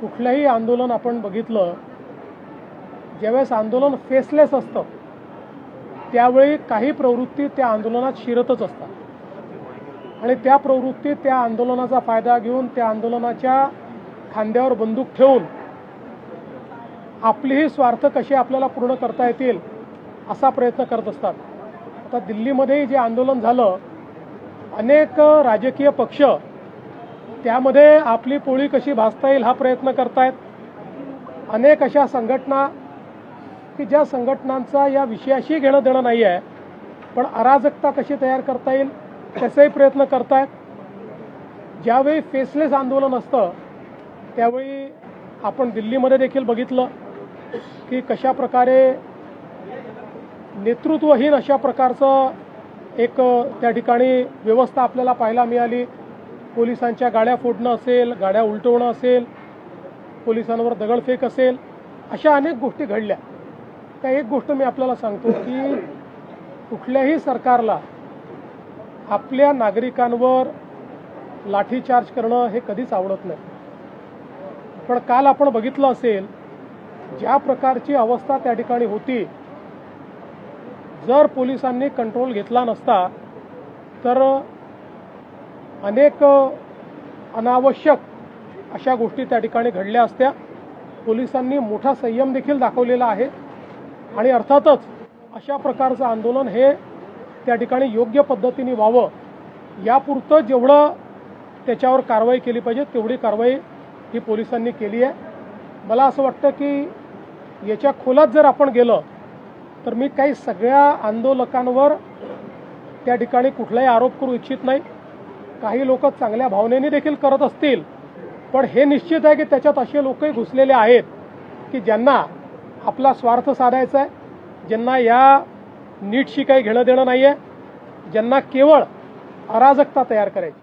कुठलंही आंदोलन आपण बघितलं, ज्यावेळेस आंदोलन फेसलेस असतं त्यावेळी काही प्रवृत्ती त्या आंदोलनात शिरतच असतात आणि त्या प्रवृत्ती त्या आंदोलनाचा फायदा घेऊन त्या आंदोलनाच्या खांद्यावर बंदूक ठेवून आपलीही स्वार्थ कसे आपल्याला पूर्ण करता येतील असा प्रयत्न करत असतात। आता दिल्लीमध्ये जे आंदोलन झालं, अनेक राजकीय पक्ष त्यामध्ये आपली पोळी कशी भाजता येईल हा प्रयत्न करतायत। अनेक अशा संघटना की ज्या संघटनांचा या विषयाशी घेणं देणं नाही आहे, पण अराजकता कशी तयार करता येईल त्याचाही प्रयत्न करतायत। ज्यावेळी फेसलेस आंदोलन असतं त्यावेळी आपण दिल्लीमध्ये देखील बघितलं की कशा प्रकारे नेतृत्वहीन अशा प्रकारचं एक त्या ठिकाणी व्यवस्था आपल्याला पाहायला मिळाली। पोलिसांच्या गाड्या फोडणं असेल, गाड्या उलटवणं असेल, पोलिसांवर दगडफेक असेल, अशा अनेक गोष्टी घडल्या। त्या एक गोष्ट मी आपल्याला सांगतो की कुठल्याही सरकारला आपल्या नागरिकांवर लाठीचार्ज करणं हे कधीच आवडत नाही। पण काल आपण बघितलं असेल ज्या प्रकारची अवस्था त्या ठिकाणी होती, जर पोलिसांनी कंट्रोल घेतला नसता तर अनेक अनावश्यक अशा गोष्टी त्या ठिकाणी घडल्या असत्या। पोलिसांनी मोठा संयम देखील दाखवलेला आहे आणि अर्थातच अशा प्रकारचं आंदोलन हे त्या ठिकाणी योग्य पद्धतीने व्हावं यापुरतं जेवढं त्याच्यावर कारवाई केली पाहिजे तेवढी कारवाई ही पोलिसांनी केली आहे। मला असं वाटतं की याच्या खोलात जर आपण गेलं तर मी काही सगळ्या आंदोलकांवर त्या ठिकाणी कुठलाही आरोप करू इच्छित नाही। काही लोक चांगल्या भावनेने देखील करत असतील, पण हे निश्चित आहे की त्याच्यात असे लोकही घुसलेले आहेत की ज्यांना आपला स्वार्थ साधायचा आहे, ज्यांना या नीटशी काही घेणं देणं नाही आहे, ज्यांना केवळ अराजकता तयार करायची।